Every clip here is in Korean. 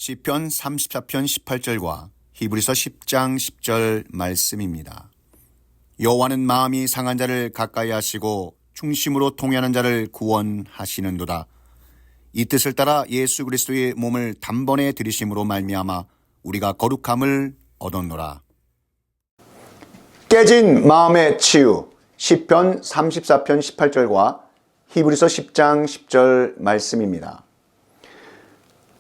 시편 34편 18절과 히브리서 10장 10절 말씀입니다. 여호와는 마음이 상한 자를 가까이 하시고 중심으로 통회하는 자를 구원하시는도다. 이 뜻을 따라 예수 그리스도의 몸을 단번에 들이심으로 말미암아 우리가 거룩함을 얻었노라. 깨진 마음의 치유, 시편 34편 18절과 히브리서 10장 10절 말씀입니다.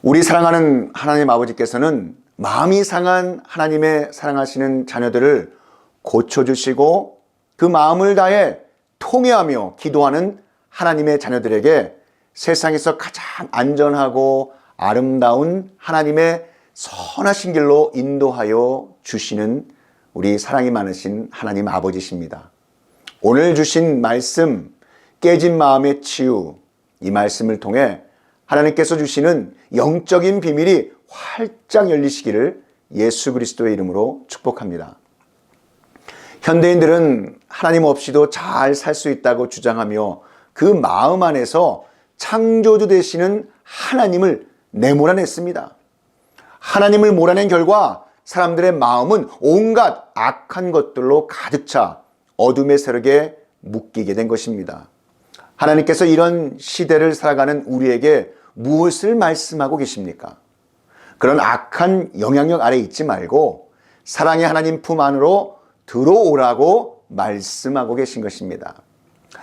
우리 사랑하는 하나님 아버지께서는 마음이 상한 하나님의 사랑하시는 자녀들을 고쳐주시고 그 마음을 다해 통회하며 기도하는 하나님의 자녀들에게 세상에서 가장 안전하고 아름다운 하나님의 선하신 길로 인도하여 주시는 우리 사랑이 많으신 하나님 아버지십니다. 오늘 주신 말씀, 깨진 마음의 치유, 이 말씀을 통해 하나님께서 주시는 영적인 비밀이 활짝 열리시기를 예수 그리스도의 이름으로 축복합니다. 현대인들은 하나님 없이도 잘 살 수 있다고 주장하며 그 마음 안에서 창조주 되시는 하나님을 내몰아냈습니다. 하나님을 몰아낸 결과 사람들의 마음은 온갖 악한 것들로 가득 차 어둠의 세력에 묶이게 된 것입니다. 하나님께서 이런 시대를 살아가는 우리에게 무엇을 말씀하고 계십니까? 그런 악한 영향력 아래 있지 말고 사랑의 하나님 품 안으로 들어오라고 말씀하고 계신 것입니다.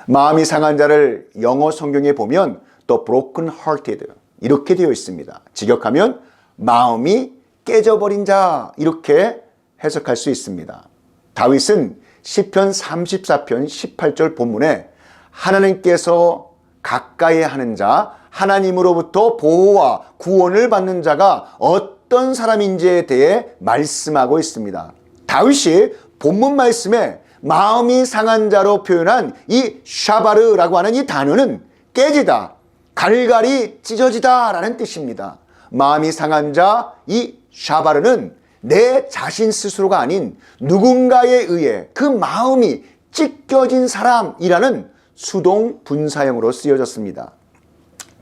마음이 상한 자를 영어 성경에 보면 The broken hearted 이렇게 되어 있습니다. 직역하면 마음이 깨져버린 자 이렇게 해석할 수 있습니다. 다윗은 시편 34편 18절 본문에 하나님께서 가까이 하는 자, 하나님으로부터 보호와 구원을 받는 자가 어떤 사람인지에 대해 말씀하고 있습니다. 다윗이 본문 말씀에 마음이 상한 자로 표현한 이 샤바르라고 하는 이 단어는 깨지다, 갈갈이 찢어지다 라는 뜻입니다. 마음이 상한 자, 이 샤바르는 내 자신 스스로가 아닌 누군가에 의해 그 마음이 찢겨진 사람이라는 수동 분사형으로 쓰여졌습니다.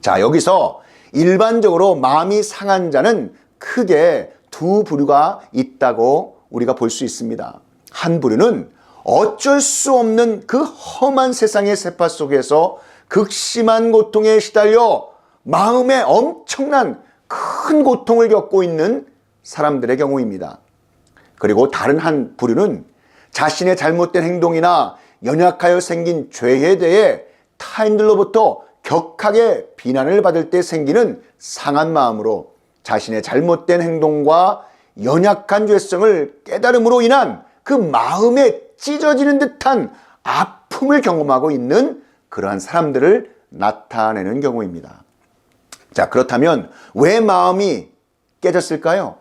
자, 여기서 일반적으로 마음이 상한 자는 크게 두 부류가 있다고 우리가 볼 수 있습니다. 한 부류는 어쩔 수 없는 그 험한 세상의 세파 속에서 극심한 고통에 시달려 마음에 엄청난 큰 고통을 겪고 있는 사람들의 경우입니다. 그리고 다른 한 부류는 자신의 잘못된 행동이나 연약하여 생긴 죄에 대해 타인들로부터 격하게 비난을 받을 때 생기는 상한 마음으로 자신의 잘못된 행동과 연약한 죄성을 깨달음으로 인한 그 마음에 찢어지는 듯한 아픔을 경험하고 있는 그러한 사람들을 나타내는 경우입니다. 자, 그렇다면 왜 마음이 깨졌을까요?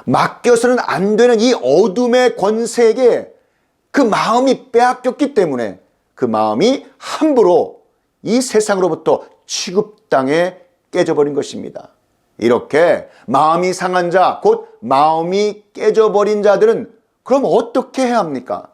맡겨서는 안 되는 이 어둠의 권세에게 그 마음이 빼앗겼기 때문에 그 마음이 함부로 이 세상으로부터 취급당해 깨져버린 것입니다. 이렇게 마음이 상한 자, 곧 마음이 깨져버린 자들은 그럼 어떻게 해야 합니까?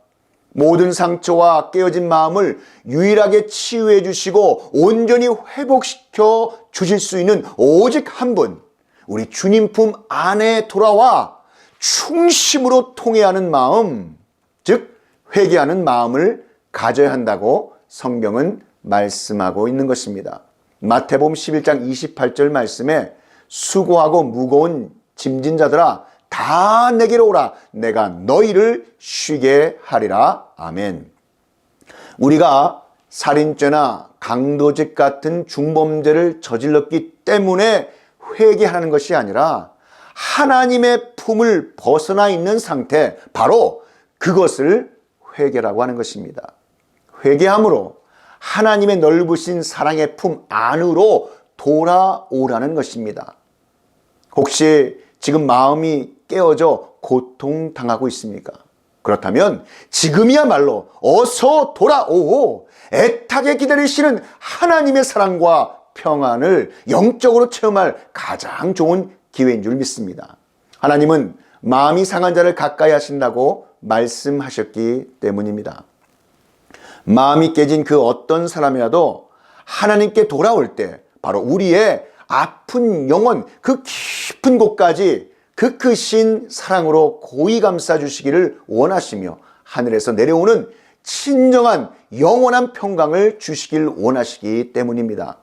모든 상처와 깨어진 마음을 유일하게 치유해 주시고 온전히 회복시켜 주실 수 있는 오직 한 분, 우리 주님 품 안에 돌아와 충심으로 통회하는 마음, 즉 회개하는 마음을 가져야 한다고 성경은 말씀하고 있는 것입니다. 마태복음 11장 28절 말씀에 수고하고 무거운 짐진 자들아 다 내게로 오라 내가 너희를 쉬게 하리라. 아멘. 우리가 살인죄나 강도짓 같은 중범죄를 저질렀기 때문에 회개하는 것이 아니라 하나님의 품을 벗어나 있는 상태, 바로 그것을 회개라고 하는 것입니다. 회개함으로 하나님의 넓으신 사랑의 품 안으로 돌아오라는 것입니다. 혹시 지금 마음이 깨어져 고통당하고 있습니까? 그렇다면 지금이야말로 어서 돌아오고 애타게 기다리시는 하나님의 사랑과 평안을 영적으로 체험할 가장 좋은 기회인 줄 믿습니다. 하나님은 마음이 상한 자를 가까이 하신다고 말씀하셨기 때문입니다. 마음이 깨진 그 어떤 사람이라도 하나님께 돌아올 때 바로 우리의 아픈 영혼, 그 깊은 곳까지 그 크신 사랑으로 고이 감싸 주시기를 원하시며 하늘에서 내려오는 친정한 영원한 평강을 주시길 원하시기 때문입니다.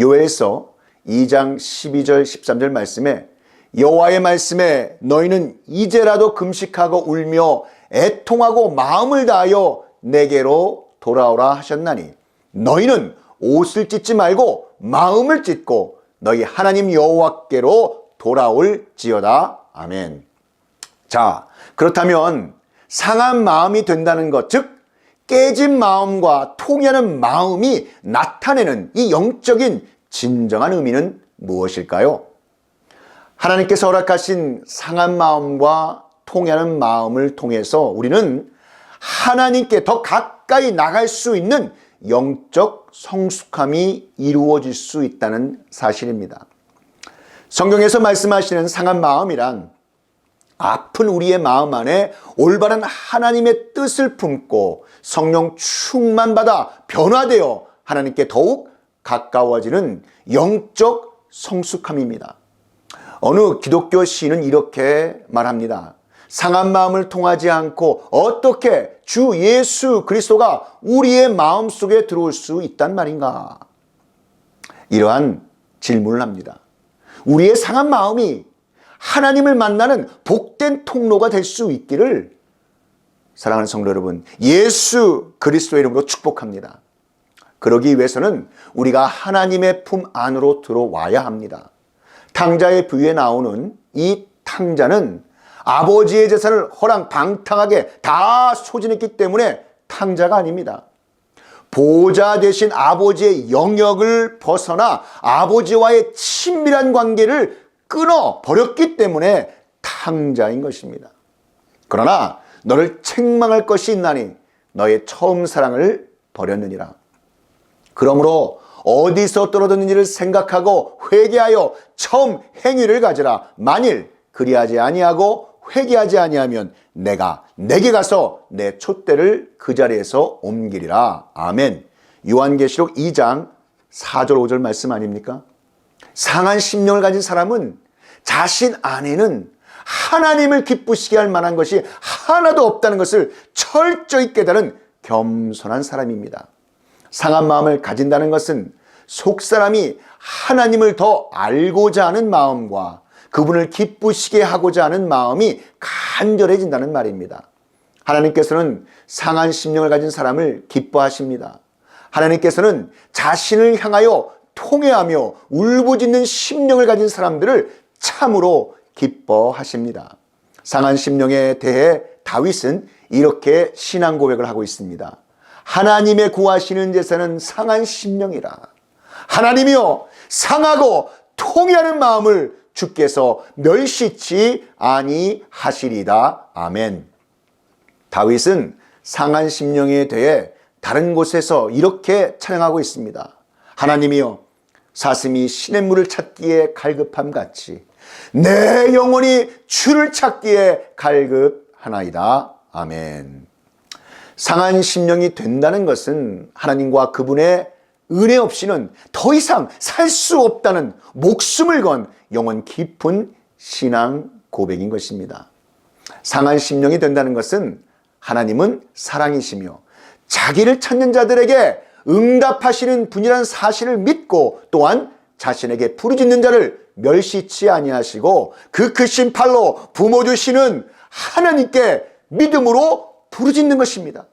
요엘서 2장 12절 13절 말씀에 여호와의 말씀에 너희는 이제라도 금식하고 울며 애통하고 마음을 다하여 내게로 돌아오라 하셨나니 너희는 옷을 찢지 말고 마음을 찢고 너희 하나님 여호와께로 돌아올지어다. 아멘. 자, 그렇다면 상한 마음이 된다는 것, 즉 깨진 마음과 통해하는 마음이 나타내는 이 영적인 진정한 의미는 무엇일까요? 하나님께서 허락하신 상한 마음과 통해하는 마음을 통해서 우리는 하나님께 더 가까이 나갈 수 있는 영적 성숙함이 이루어질 수 있다는 사실입니다. 성경에서 말씀하시는 상한 마음이란 아픈 우리의 마음 안에 올바른 하나님의 뜻을 품고 성령 충만받아 변화되어 하나님께 더욱 가까워지는 영적 성숙함입니다. 어느 기독교 시인은 이렇게 말합니다. 상한 마음을 통하지 않고 어떻게 주 예수 그리스도가 우리의 마음속에 들어올 수 있단 말인가? 이러한 질문을 합니다. 우리의 상한 마음이 하나님을 만나는 복된 통로가 될 수 있기를 사랑하는 성도 여러분, 예수 그리스도의 이름으로 축복합니다. 그러기 위해서는 우리가 하나님의 품 안으로 들어와야 합니다. 탕자의 비유에 나오는 이 탕자는 아버지의 재산을 허랑방탕하게 다 소진했기 때문에 탕자가 아닙니다. 보호자 되신 아버지의 영역을 벗어나 아버지와의 친밀한 관계를 끊어버렸기 때문에 탕자인 것입니다. 그러나 너를 책망할 것이 있나니 너의 처음 사랑을 버렸느니라. 그러므로 어디서 떨어졌는지를 생각하고 회개하여 처음 행위를 가지라. 만일 그리하지 아니하고 회개하지 아니하면 내가 내게 가서 내 촛대를 그 자리에서 옮기리라. 아멘. 요한계시록 2장 4절 5절 말씀 아닙니까? 상한 심령을 가진 사람은 자신 안에는 하나님을 기쁘시게 할 만한 것이 하나도 없다는 것을 철저히 깨달은 겸손한 사람입니다. 상한 마음을 가진다는 것은 속사람이 하나님을 더 알고자 하는 마음과 그분을 기쁘시게 하고자 하는 마음이 간절해진다는 말입니다. 하나님께서는 상한 심령을 가진 사람을 기뻐하십니다. 하나님께서는 자신을 향하여 통회하며 울부짖는 심령을 가진 사람들을 참으로 기뻐하십니다. 상한 심령에 대해 다윗은 이렇게 신앙 고백을 하고 있습니다. 하나님의 구하시는 제사는 상한 심령이라. 하나님이여, 상하고 통회하는 마음을 주께서 멸시치 아니하시리다. 아멘. 다윗은 상한 심령에 대해 다른 곳에서 이렇게 찬양하고 있습니다. 하나님이여, 사슴이 시냇물을 찾기에 갈급함 같이 내 영혼이 주를 찾기에 갈급하나이다. 아멘. 상한 심령이 된다는 것은 하나님과 그분의 은혜 없이는 더 이상 살 수 없다는 목숨을 건 영혼 깊은 신앙 고백인 것입니다. 상한 심령이 된다는 것은 하나님은 사랑이시며 자기를 찾는 자들에게 응답하시는 분이라는 사실을 믿고 또한 자신에게 부르짖는 자를 멸시치 아니하시고 그 크신 팔로 부모 주시는 하나님께 믿음으로 부르짖는 것입니다.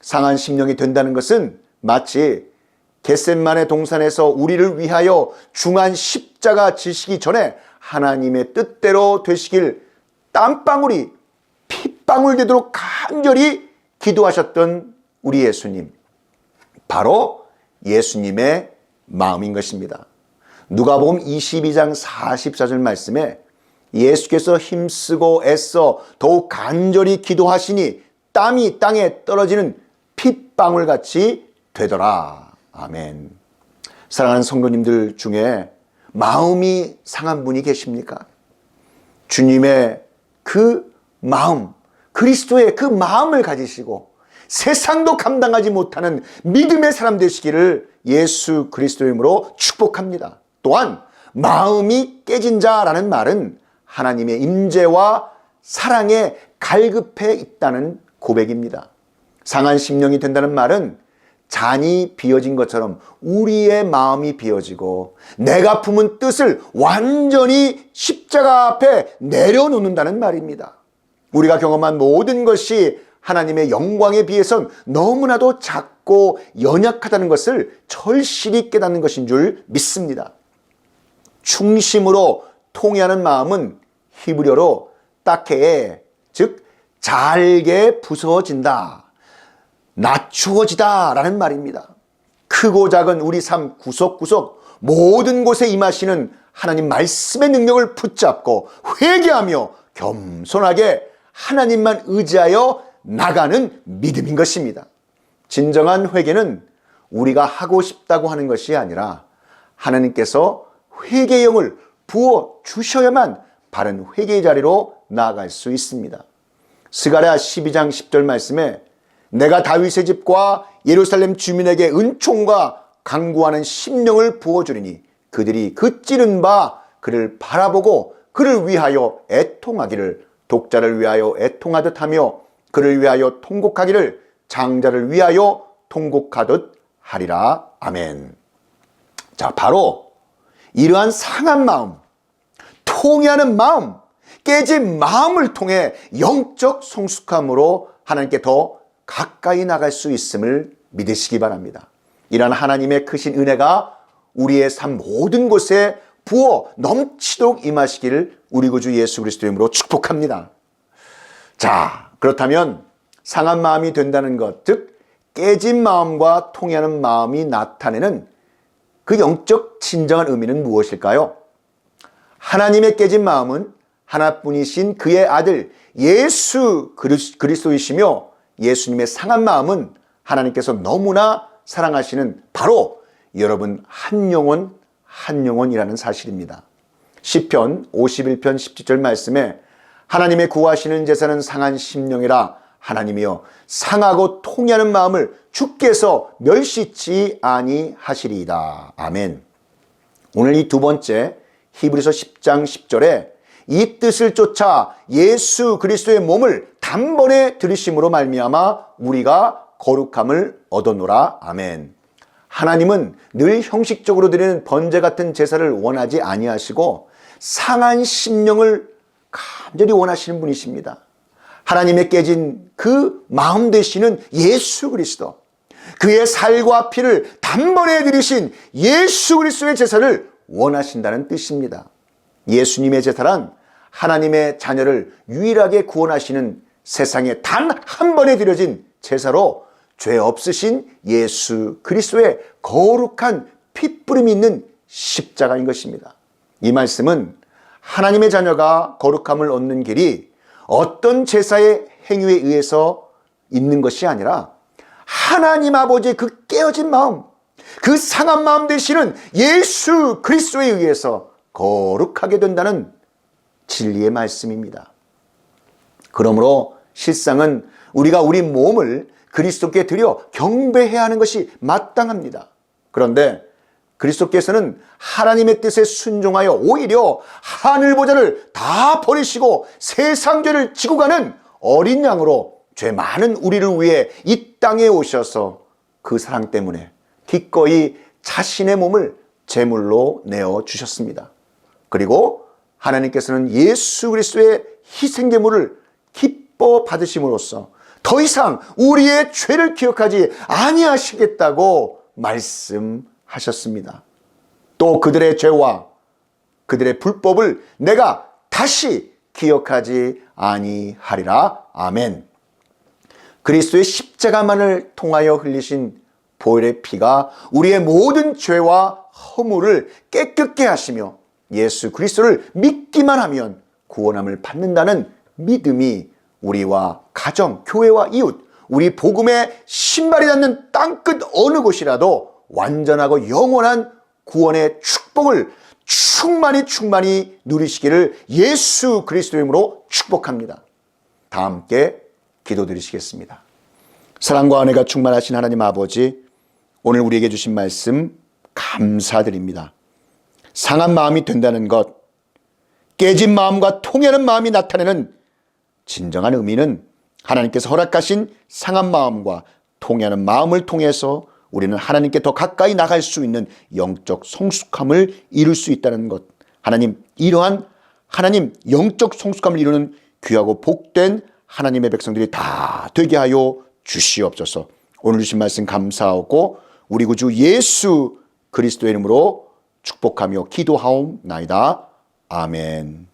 상한 심령이 된다는 것은 마치 겟셋만의 동산에서 우리를 위하여 중한 십자가 지시기 전에 하나님의 뜻대로 되시길 땀방울이 핏방울 되도록 간절히 기도하셨던 우리 예수님, 바로 예수님의 마음인 것입니다. 누가복음 22장 44절 말씀에 예수께서 힘쓰고 애써 더욱 간절히 기도하시니 땀이 땅에 떨어지는 핏방울같이 되더라. 아멘. 사랑하는 성도님들 중에 마음이 상한 분이 계십니까? 주님의 그 마음, 그리스도의 그 마음을 가지시고 세상도 감당하지 못하는 믿음의 사람 되시기를 예수 그리스도의 이름으로 축복합니다. 또한 마음이 깨진 자라는 말은 하나님의 임재와 사랑에 갈급해 있다는 고백입니다. 상한 심령이 된다는 말은 잔이 비어진 것처럼 우리의 마음이 비어지고 내가 품은 뜻을 완전히 십자가 앞에 내려놓는다는 말입니다. 우리가 경험한 모든 것이 하나님의 영광에 비해선 너무나도 작고 연약하다는 것을 절실히 깨닫는 것인 줄 믿습니다. 충심으로 통회하는 마음은 히브리어로 따케에, 즉 잘게 부서진다, 낮추어지다 라는 말입니다. 크고 작은 우리 삶 구석구석 모든 곳에 임하시는 하나님 말씀의 능력을 붙잡고 회개하며 겸손하게 하나님만 의지하여 나가는 믿음인 것입니다. 진정한 회개는 우리가 하고 싶다고 하는 것이 아니라 하나님께서 회개의 영을 부어 주셔야만 바른 회개의 자리로 나아갈 수 있습니다. 스가랴 12장 10절 말씀에 내가 다윗의 집과 예루살렘 주민에게 은총과 간구하는 심령을 부어주리니 그들이 그 찌른 바 그를 바라보고 그를 위하여 애통하기를 독자를 위하여 애통하듯 하며 그를 위하여 통곡하기를 장자를 위하여 통곡하듯 하리라. 아멘. 자, 바로 이러한 상한 마음, 통회하는 마음, 깨진 마음을 통해 영적 성숙함으로 하나님께 더 가까이 나갈 수 있음을 믿으시기 바랍니다. 이러한 하나님의 크신 은혜가 우리의 삶 모든 곳에 부어 넘치도록 임하시기를 우리 구주 예수 그리스도의 이름으로 축복합니다. 자, 그렇다면 상한 마음이 된다는 것, 즉 깨진 마음과 통회하는 마음이 나타내는 그 영적 진정한 의미는 무엇일까요? 하나님의 깨진 마음은 하나뿐이신 그의 아들 예수 그리스도이시며 예수님의 상한 마음은 하나님께서 너무나 사랑하시는 바로 여러분 한 영혼이라는 사실입니다. 시편 51편 17절 말씀에 하나님의 구하시는 제사는 상한 심령이라 하나님이여 상하고 통회하는 마음을 주께서 멸시치 아니하시리이다. 아멘. 오늘 이 두 번째 히브리서 10장 10절에 이 뜻을 쫓아 예수 그리스도의 몸을 단번에 들이심으로 말미암아 우리가 거룩함을 얻어노라. 아멘. 하나님은 늘 형식적으로 드리는 번제 같은 제사를 원하지 아니하시고 상한 심령을 간절히 원하시는 분이십니다. 하나님의 깨진 그 마음 되시는 예수 그리스도, 그의 살과 피를 단번에 들이신 예수 그리스도의 제사를 원하신다는 뜻입니다. 예수님의 제사란 하나님의 자녀를 유일하게 구원하시는 세상에 단 한 번에 드려진 제사로 죄 없으신 예수 그리스도의 거룩한 핏부림이 있는 십자가인 것입니다. 이 말씀은 하나님의 자녀가 거룩함을 얻는 길이 어떤 제사의 행위에 의해서 있는 것이 아니라 하나님 아버지의 그 깨어진 마음, 그 상한 마음 되시는 예수 그리스도에 의해서 거룩하게 된다는 진리의 말씀입니다. 그러므로 실상은 우리가 우리 몸을 그리스도께 드려 경배해야 하는 것이 마땅합니다. 그런데 그리스도께서는 하나님의 뜻에 순종하여 오히려 하늘 보좌를 다 버리시고 세상 죄를 지고 가는 어린 양으로 죄 많은 우리를 위해 이 땅에 오셔서 그 사랑 때문에 기꺼이 자신의 몸을 제물로 내어 주셨습니다. 그리고 하나님께서는 예수 그리스도의 희생제물을 기뻐 받으심으로써 더 이상 우리의 죄를 기억하지 아니하시겠다고 말씀하셨습니다. 또 그들의 죄와 그들의 불법을 내가 다시 기억하지 아니하리라. 아멘. 그리스도의 십자가만을 통하여 흘리신 보혈의 피가 우리의 모든 죄와 허물을 깨끗게 하시며 예수 그리스도를 믿기만 하면 구원함을 받는다는 믿음이 우리와 가정, 교회와 이웃, 우리 복음의 신발이 닿는 땅끝 어느 곳이라도 완전하고 영원한 구원의 축복을 충만히 누리시기를 예수 그리스도의 이름으로 축복합니다. 다 함께 기도드리시겠습니다. 사랑과 은혜가 충만하신 하나님 아버지, 오늘 우리에게 주신 말씀 감사드립니다. 상한 마음이 된다는 것, 깨진 마음과 통하는 마음이 나타내는 진정한 의미는 하나님께서 허락하신 상한 마음과 통하는 마음을 통해서 우리는 하나님께 더 가까이 나갈 수 있는 영적 성숙함을 이룰 수 있다는 것. 하나님, 이러한 하나님 영적 성숙함을 이루는 귀하고 복된 하나님의 백성들이 다 되게 하여 주시옵소서. 오늘 주신 말씀 감사하고 우리 구주 예수 그리스도의 이름으로 축복하며 기도하옵나이다. 아멘.